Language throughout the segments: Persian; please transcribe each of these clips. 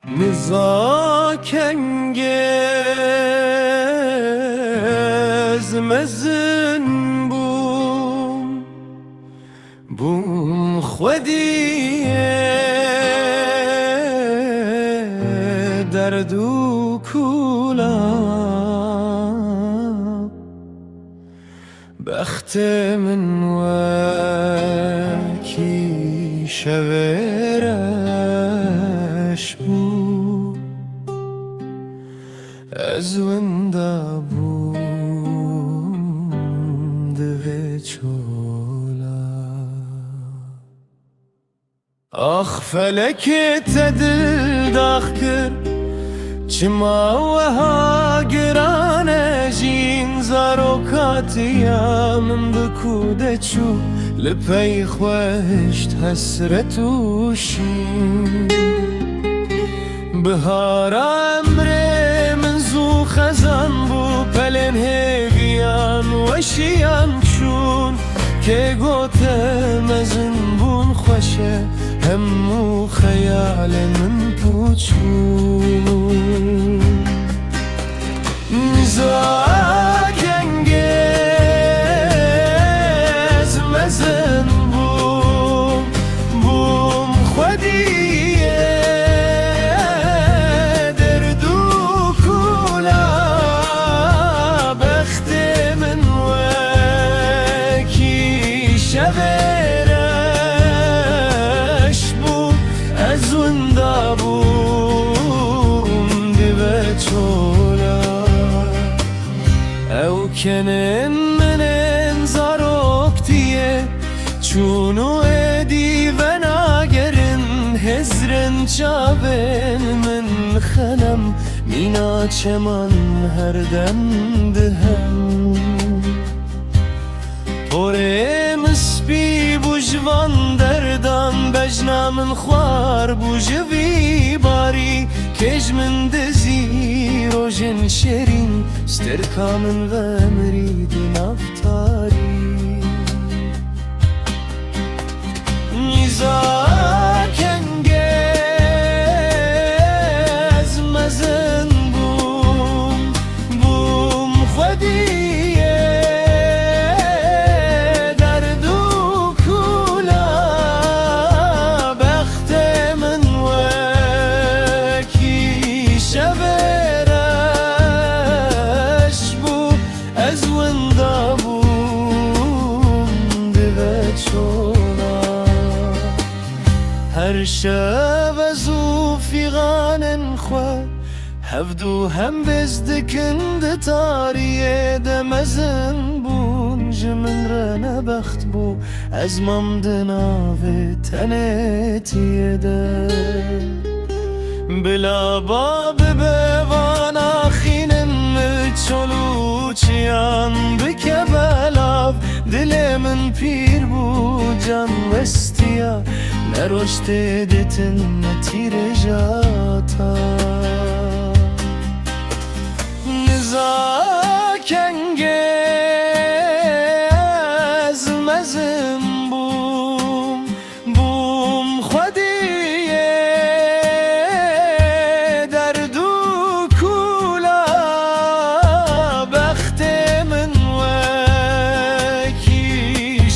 Nizakengez mezin bum خودیه درد و کولا بخت من وکی شورش بود از وندا بود دوه چولا آخ فلکت دل داخ کرد چما وها گرانه جین زاروکاتیا من بکوده چو لپی خوشت حسرت و شین بهارا امر من زو خزان بو پلن هیگیان وشیان چون که گوته مزن بون خوشه همو خیال من پوچون نزاکنگز مزن بوم خودیه درد و کولا بخت من وکی شورش بود از وندا بوم دیوه چولا او کنن منن زاروکتیه چونو ادی و ناگرن هزرن چابن من خنم مینا چمان هر دم دهم پوره مسپی بوجوان دردان بجنا من خوار بوجوی باری کج من دزی روژن شرین سترکا من و مرید نفتاری نیزاکنگز مزن بوم خودیه درد و کولا بخت من وکی شورش بو از وندا بوم دیوه چولا هر شب از او فیغانن خواه هفدو هم بزدکند تاریه دمزن بون جمن را نبخت بو از ممدناوه تنتیه ده بلا باب بوان آخینم چلو چیان بکه بلاف دل من پیر بو جان وستیا نروشت دتن نتیر جاتا نزاکنگز مزن بوم خودیه درد و کولا بخت من وکی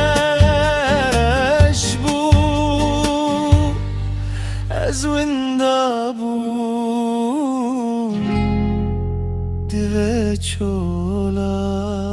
شورش بود از وندا بوم دیوه چولا